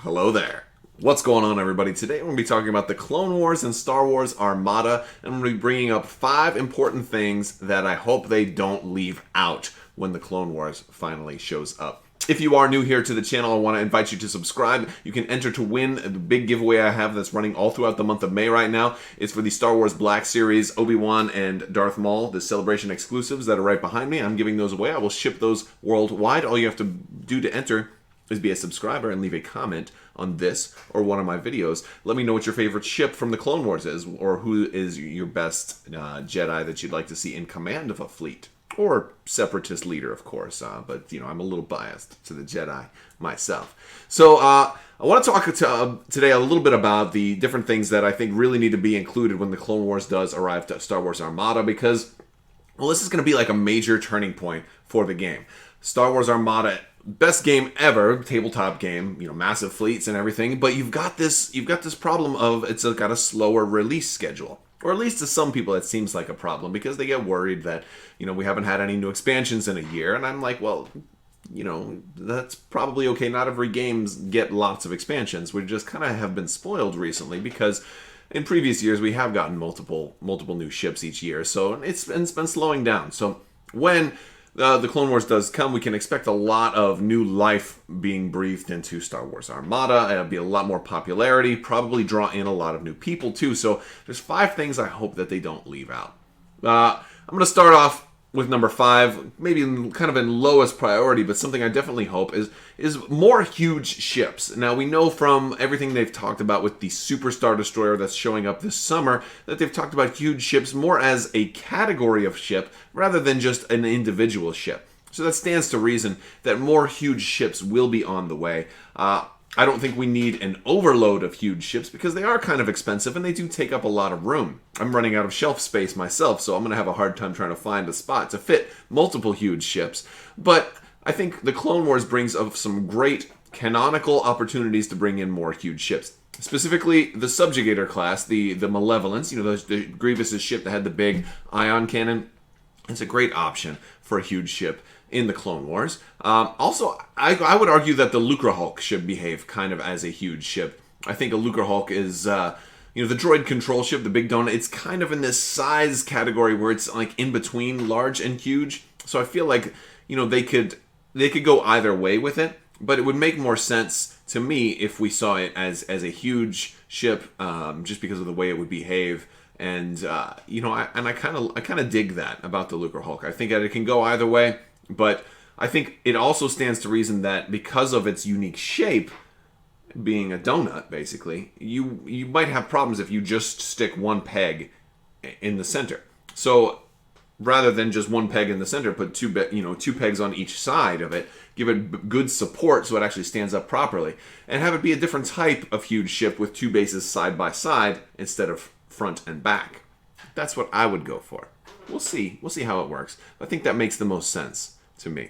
Hello there. What's going on, everybody? Today we're going to be talking about the Clone Wars and Star Wars Armada, and I'm going to be bringing up 5 important things that I hope they don't leave out when the Clone Wars finally shows up. If you are new here to the channel, I want to invite you to subscribe. You can enter to win the big giveaway I have that's running all throughout the month of May right now. It's for the Star Wars Black Series, Obi-Wan and Darth Maul, the Celebration exclusives that are right behind me. I'm giving those away. I will ship those worldwide. All you have to do to enter is be a subscriber and leave a comment on this or one of my videos. Let me know what your favorite ship from the Clone Wars is, or who is your best Jedi that you'd like to see in command of a fleet. Or Separatist leader, of course, but, you know, I'm a little biased to the Jedi myself. So, I want to talk today a little bit about the different things that I think really need to be included when the Clone Wars does arrive to Star Wars Armada, because, well, this is going to be like a major turning point for the game. Star Wars Armada, best game ever, tabletop game, you know, massive fleets and everything, but you've got this problem of it's got a slower release schedule. Or at least to some people it seems like a problem, because they get worried that, you know, we haven't had any new expansions in a year. And I'm like, well, you know, that's probably okay. Not every games get lots of expansions. We just kind of have been spoiled recently, because in previous years we have gotten multiple new ships each year. So it's been slowing down. So when the Clone Wars does come, we can expect a lot of new life being breathed into Star Wars Armada. It'll be a lot more popularity, probably draw in a lot of new people too. So there's 5 things I hope that they don't leave out. I'm going to start off with number 5, maybe kind of in lowest priority, but something I definitely hope is more huge ships. Now, we know from everything they've talked about with the Super Star Destroyer that's showing up this summer that they've talked about huge ships more as a category of ship rather than just an individual ship. So that stands to reason that more huge ships will be on the way. I don't think we need an overload of huge ships, because they are kind of expensive and they do take up a lot of room. I'm running out of shelf space myself, so I'm going to have a hard time trying to find a spot to fit multiple huge ships. But I think the Clone Wars brings up some great canonical opportunities to bring in more huge ships. Specifically, the Subjugator class, the Malevolence, you know, the Grievous's ship that had the big ion cannon. It's a great option for a huge ship in the Clone Wars. Also, I would argue that the Lucrehulk should behave kind of as a huge ship. I think a Lucrehulk is, you know, the droid control ship, the big donut. It's kind of in this size category where it's like in between large and huge. So I feel like, you know, they could go either way with it, but it would make more sense to me if we saw it as a huge ship, just because of the way it would behave. And you know, I kind of dig that about the Lucrehulk. I think that it can go either way. But I think it also stands to reason that because of its unique shape, being a donut, basically, you might have problems if you just stick one peg in the center. So rather than just one peg in the center, put two pegs on each side of it, give it good support so it actually stands up properly, and have it be a different type of huge ship with 2 bases side by side instead of front and back. That's what I would go for. We'll see how it works. I think that makes the most sense to me.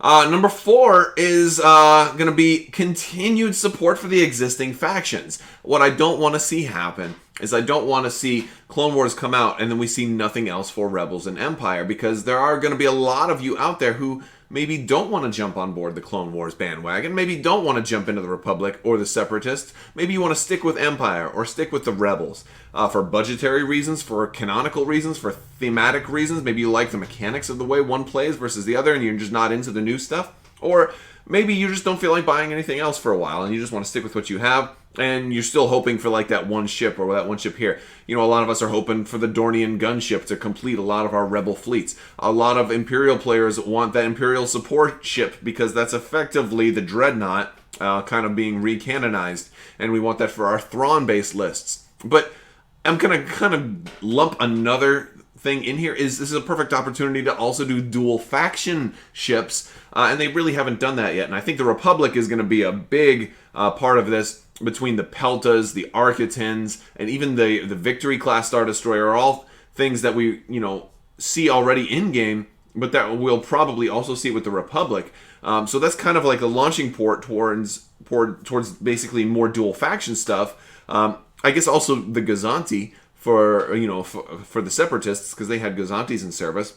Number 4 is going to be continued support for the existing factions. What I don't want to see happen is I don't want to see Clone Wars come out and then we see nothing else for Rebels and Empire, because there are going to be a lot of you out there who maybe don't want to jump on board the Clone Wars bandwagon, maybe don't want to jump into the Republic or the Separatists. Maybe you want to stick with Empire or stick with the Rebels for budgetary reasons, for canonical reasons, for thematic reasons. Maybe you like the mechanics of the way one plays versus the other and you're just not into the new stuff. Or maybe you just don't feel like buying anything else for a while and you just want to stick with what you have, and you're still hoping for like that one ship or that one ship here. You know, a lot of us are hoping for the Dornian gunship to complete a lot of our Rebel fleets. A lot of Imperial players want that Imperial support ship because that's effectively the Dreadnought kind of being recanonized, and we want that for our Thrawn-based lists. But I'm going to kind of lump another thing in here. This is a perfect opportunity to also do dual faction ships, and they really haven't done that yet. And I think the Republic is going to be a big part of this, between the Peltas, the Architans, and even the Victory class Star Destroyer are all things that we, you know, see already in game, but that we'll probably also see with the Republic. So that's kind of like a launching port towards basically more dual faction stuff. I guess also the Gazanti for the Separatists, because they had Gazantis in service.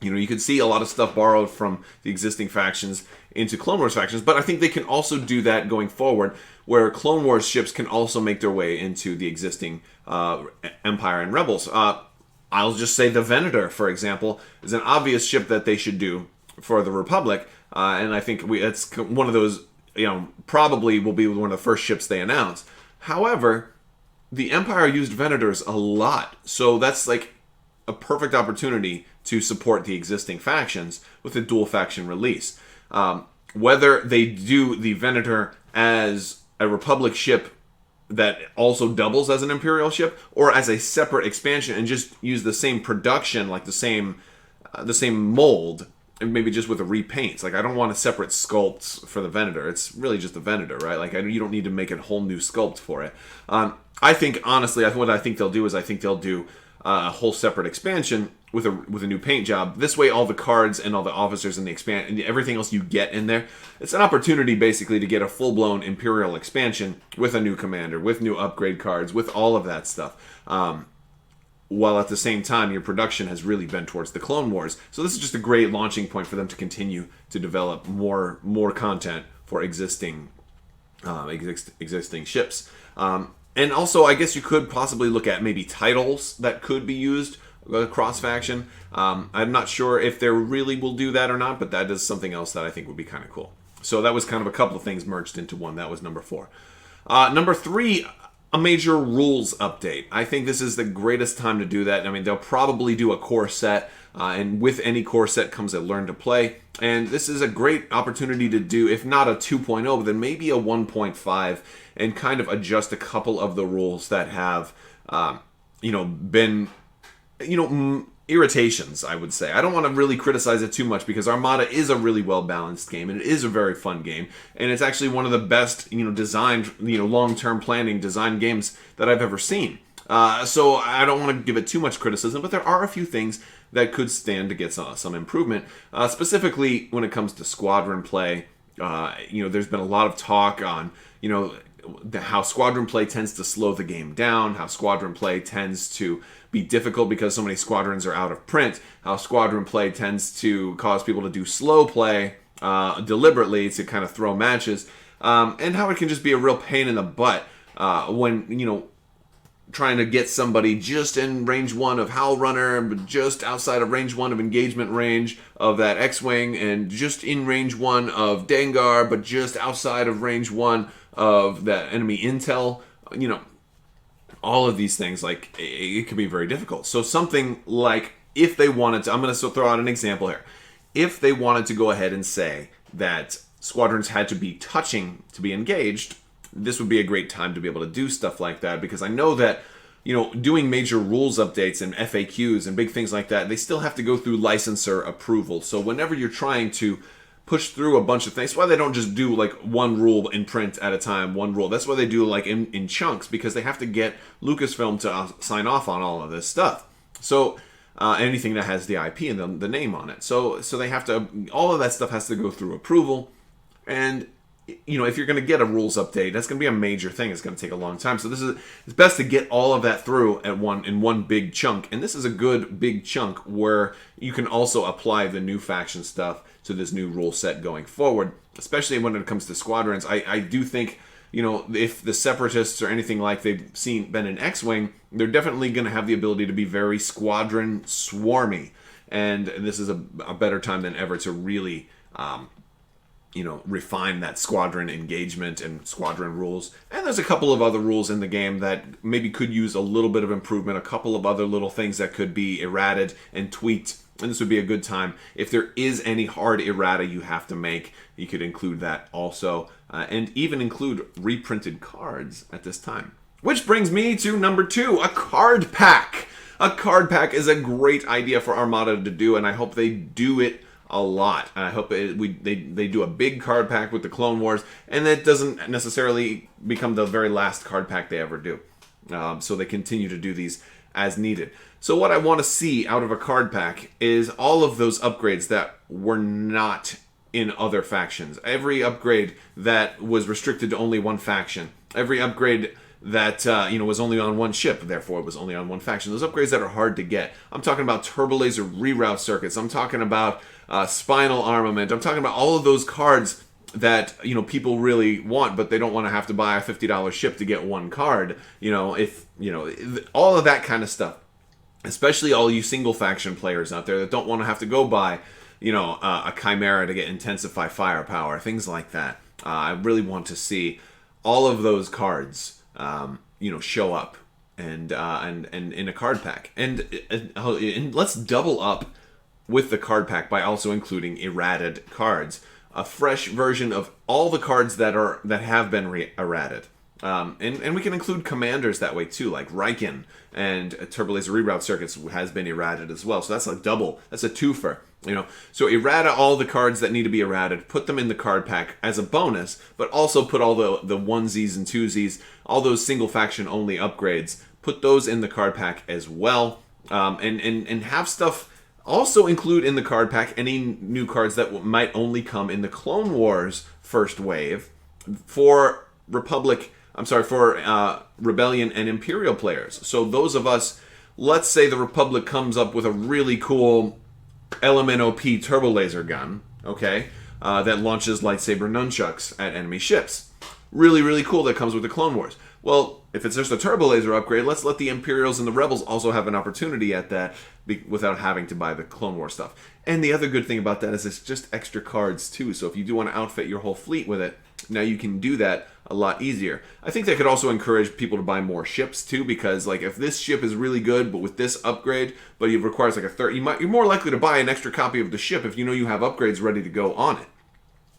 You could see a lot of stuff borrowed from the existing factions into Clone Wars factions, but I think they can also do that going forward, where Clone Wars ships can also make their way into the existing Empire and Rebels. I'll just say the Venator, for example, is an obvious ship that they should do for the Republic, and I think it's one of those, probably will be one of the first ships they announce. However, the Empire used Venators a lot, so that's like a perfect opportunity to support the existing factions with a dual faction release. Whether they do the Venator as a Republic ship that also doubles as an Imperial ship, or as a separate expansion and just use the same production, like the same mold, and maybe just with a repaints. Like, I don't want a separate sculpts for the Venator. It's really just a Venator, right? Like, you don't need to make a whole new sculpt for it. I think, honestly, what I think they'll do is I think they'll do a whole separate expansion with a new paint job. This way, all the cards and all the officers and and everything else you get in there, it's an opportunity basically to get a full-blown Imperial expansion with a new commander, with new upgrade cards, with all of that stuff. While at the same time, your production has really been towards the Clone Wars. So this is just a great launching point for them to continue to develop more content for existing ships. And also, I guess you could possibly look at maybe titles that could be used cross-faction. I'm not sure if they really will do that or not, but that is something else that I think would be kind of cool. So that was kind of a couple of things merged into one. That was number 4. Number 3, a major rules update. I think this is the greatest time to do that. I mean, they'll probably do a core set, and with any core set comes a learn to play. And this is a great opportunity to do, if not a 2.0, then maybe a 1.5, and kind of adjust a couple of the rules that have, been, irritations, I would say. I don't want to really criticize it too much because Armada is a really well-balanced game, and it is a very fun game, and it's actually one of the best, designed, long-term planning design games that I've ever seen. So I don't want to give it too much criticism, but there are a few things that could stand to get some improvement, specifically when it comes to squadron play. There's been a lot of talk on, how squadron play tends to slow the game down, how squadron play tends to be difficult because so many squadrons are out of print, how squadron play tends to cause people to do slow play deliberately to kind of throw matches, and how it can just be a real pain in the butt when, trying to get somebody just in range 1 of Howl Runner, but just outside of range 1 of engagement range of that X-Wing, and just in range 1 of Dengar, but just outside of range 1 of that enemy intel. All of these things, like, it can be very difficult. So something like, if they wanted to, I'm going to throw out an example here. If they wanted to go ahead and say that squadrons had to be touching to be engaged, this would be a great time to be able to do stuff like that, because I know that, doing major rules updates and FAQs and big things like that, they still have to go through licensor approval. So whenever you're trying to push through a bunch of things, that's why they don't just do like one rule in print at a time, one rule. That's why they do like in chunks, because they have to get Lucasfilm to sign off on all of this stuff. So anything that has the IP and the name on it. So they have to, all of that stuff has to go through approval. And if you're going to get a rules update, that's going to be a major thing. It's going to take a long time. So it's best to get all of that through in one big chunk. And this is a good big chunk where you can also apply the new faction stuff to this new rule set going forward, especially when it comes to squadrons. I do think, if the Separatists or anything like they've been in X-Wing, they're definitely going to have the ability to be very squadron swarmy. And this is a better time than ever to really refine that squadron engagement and squadron rules. And there's a couple of other rules in the game that maybe could use a little bit of improvement, a couple of other little things that could be errated and tweaked. And this would be a good time. If there is any hard errata you have to make, you could include that also. And even include reprinted cards at this time. Which brings me to number 2, a card pack. A card pack is a great idea for Armada to do, and I hope they do it a lot. I hope they do a big card pack with the Clone Wars, and that doesn't necessarily become the very last card pack they ever do. So they continue to do these as needed. So what I want to see out of a card pack is all of those upgrades that were not in other factions. Every upgrade that was restricted to only one faction. Every upgrade that was only on one ship, therefore it was only on one faction. Those upgrades that are hard to get. I'm talking about turbo laser reroute circuits. I'm talking about spinal armament. I'm talking about all of those cards that people really want, but they don't want to have to buy a $50 ship to get one card. All of that kind of stuff. Especially all you single faction players out there that don't want to have to go buy, a Chimera to get Intensify Firepower, things like that. I really want to see all of those cards, show up and in a card pack, and let's double up with the card pack by also including errated cards, a fresh version of all the cards that have been errated. And we can include commanders that way too, like Riken and Turbo Laser Reroute Circuits has been errated as well. So that's a double, that's a twofer. So errata all the cards that need to be errated, put them in the card pack as a bonus, but also put all the onesies and twosies, all those single faction only upgrades, put those in the card pack as well, and have stuff. Also include in the card pack any new cards that might only come in the Clone Wars first wave for Rebellion and Imperial players. So those of us, let's say the Republic comes up with a really cool LMNOP turbo laser gun, okay, that launches lightsaber nunchucks at enemy ships. Really, really cool that comes with the Clone Wars. Well, if it's just a turbo laser upgrade, let's let the Imperials and the Rebels also have an opportunity at that without having to buy the Clone War stuff. And the other good thing about that is it's just extra cards too. So if you do want to outfit your whole fleet with it, now you can do that a lot easier. I think that could also encourage people to buy more ships too, because like if this ship is really good, but with this upgrade, but it requires like a third, you're more likely to buy an extra copy of the ship if you know you have upgrades ready to go on it.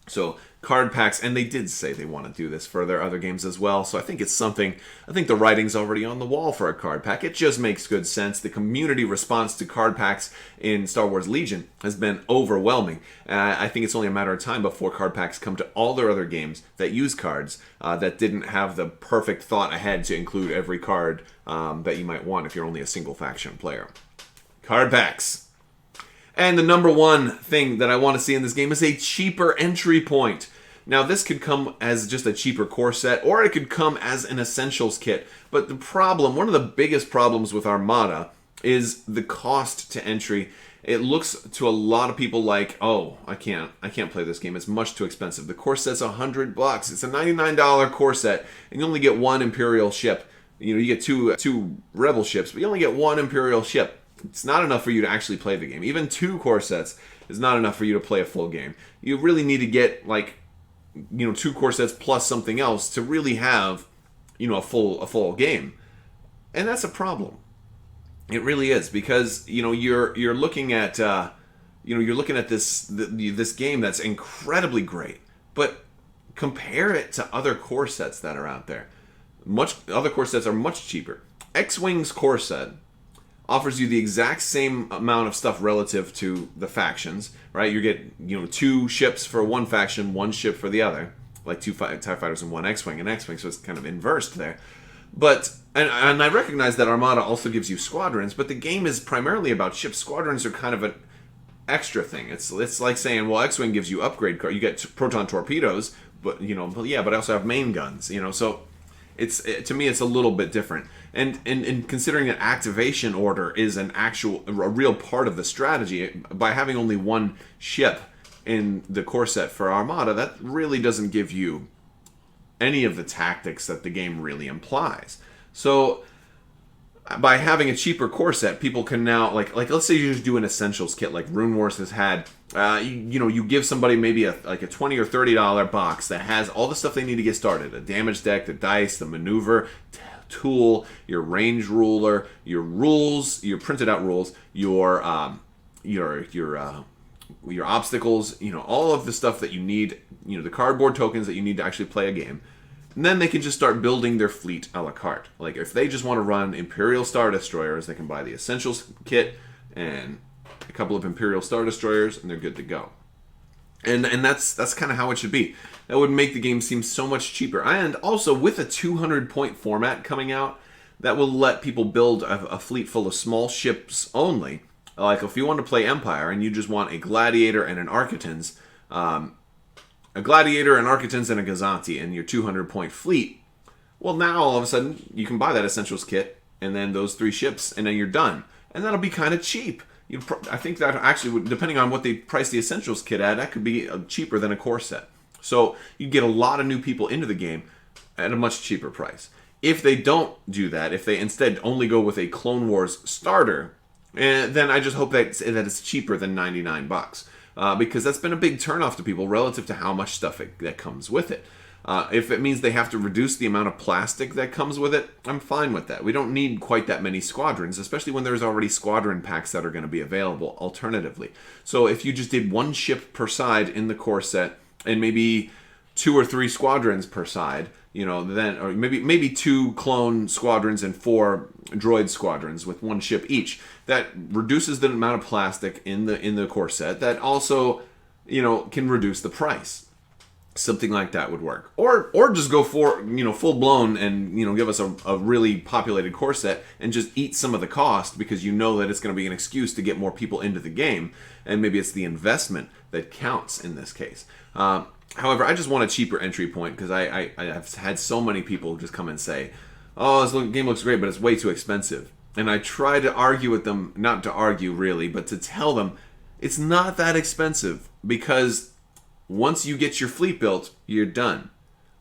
So card packs, and they did say they want to do this for their other games as well, so I think it's something, I think the writing's already on the wall for a card pack. It just makes good sense. The community response to card packs in Star Wars Legion has been overwhelming. I think it's only a matter of time before card packs come to all their other games that use cards that didn't have the perfect thought ahead to include every card that you might want if you're only a single faction player. Card packs. And the number one thing that I want to see in this game is a cheaper entry point. Now, this could come as just a cheaper core set, or it could come as an essentials kit. But the problem, one of the biggest problems with Armada is the cost to entry. It looks to a lot of people like, oh, I can't play this game. It's much too expensive. The core set's $100. It's a $99 core set, and you only get one Imperial ship. You get two Rebel ships, but you only get one Imperial ship. It's not enough for you to actually play the game. Even 2 core sets is not enough for you to play a full game. You really need to get 2 core sets plus something else to really have a full game. And that's a problem. It really is, because you're looking at this game that's incredibly great, but compare it to other core sets that are out there. Other core sets are much cheaper. X-Wing's core set offers you the exact same amount of stuff relative to the factions, right? You get 2 ships for one faction, 1 ship for the other, like 2 TIE fighters and 1 X-Wing and X-Wing, so it's kind of inversed there. But and I recognize that Armada also gives you squadrons, but the game is primarily about ships. Squadrons are kind of an extra thing. It's like saying, well, X-Wing gives you upgrade card, you get proton torpedoes, but but I also have main guns, so to me it's a little bit different. And considering that activation order is a real part of the strategy, by having only 1 ship in the core set for Armada, that really doesn't give you any of the tactics that the game really implies. So by having a cheaper core set, people can now, like let's say you just do an essentials kit like Rune Wars has had. You give somebody maybe a $20 or $30 box that has all the stuff they need to get started: a damage deck, the dice, the maneuver tool, your range ruler, your rules, your printed out rules, your obstacles, all of the stuff that you need, the cardboard tokens that you need to actually play a game. And then they can just start building their fleet a la carte. Like if they just want to run Imperial Star Destroyers, they can buy the Essentials kit and a couple of Imperial Star Destroyers, and they're good to go. And that's kind of how it should be. That would make the game seem so much cheaper. And also, with a 200-point format coming out, that will let people build a fleet full of small ships only. Like if you want to play Empire and you just want a Gladiator and an Architans, and a Gazanti in your 200-point fleet, Well, now all of a sudden you can buy that Essentials kit and then those 3 ships, and then you're done. And that'll be kind of cheap. I think that actually, depending on what they price the Essentials kit at, that could be cheaper than a core set. So you get a lot of new people into the game at a much cheaper price. If they don't do that, if they instead only go with a Clone Wars starter, then I just hope that it's cheaper than $99, because that's been a big turnoff to people relative to how much stuff that comes with it. If it means they have to reduce the amount of plastic that comes with it, I'm fine with that. We don't need quite that many squadrons, especially when there's already squadron packs that are going to be available alternatively. So if you just did 1 ship per side in the core set and maybe 2 or 3 squadrons per side, then, or maybe 2 clone squadrons and 4 droid squadrons with 1 ship each, that reduces the amount of plastic in the core set. That also, can reduce the price. Something like that would work, or just go for full blown and give us a really populated core set and just eat some of the cost, because that it's going to be an excuse to get more people into the game, and maybe it's the investment that counts in this case. However, I just want a cheaper entry point, because I have had so many people just come and say, "Oh, this game looks great, but it's way too expensive." And I try to argue with them, not to argue really, but to tell them it's not that expensive, because once you get your fleet built, you're done.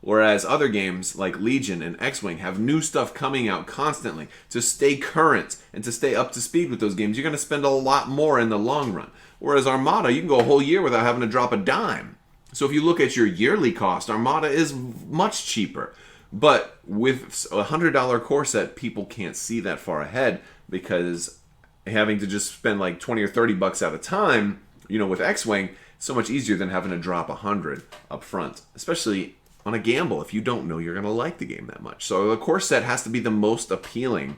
Whereas other games like Legion and X-Wing have new stuff coming out constantly. To stay current and to stay up to speed with those games, you're going to spend a lot more in the long run. Whereas Armada, you can go a whole year without having to drop a dime. So if you look at your yearly cost, Armada is much cheaper. But with a $100 core set, people can't see that far ahead, because having to just spend like 20 or 30 bucks at a time, with X-Wing, so much easier than having to drop 100 up front, especially on a gamble if you don't know you're going to like the game that much. So the core set has to be the most appealing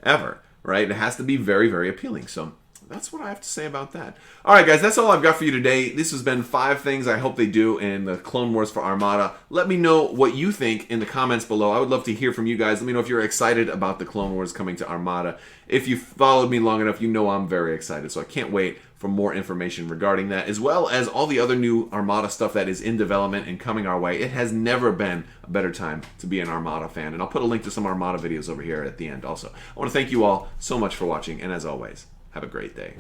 ever, right? It has to be very, very appealing. So that's what I have to say about that. All right, guys, that's all I've got for you today. This has been 5 things I hope they do in the Clone Wars for Armada. Let me know what you think in the comments below. I would love to hear from you guys. Let me know if you're excited about the Clone Wars coming to Armada. If you've followed me long enough, I'm very excited. So I can't wait for more information regarding that, as well as all the other new Armada stuff that is in development and coming our way. It has never been a better time to be an Armada fan. And I'll put a link to some Armada videos over here at the end also. I want to thank you all so much for watching, and as always, have a great day.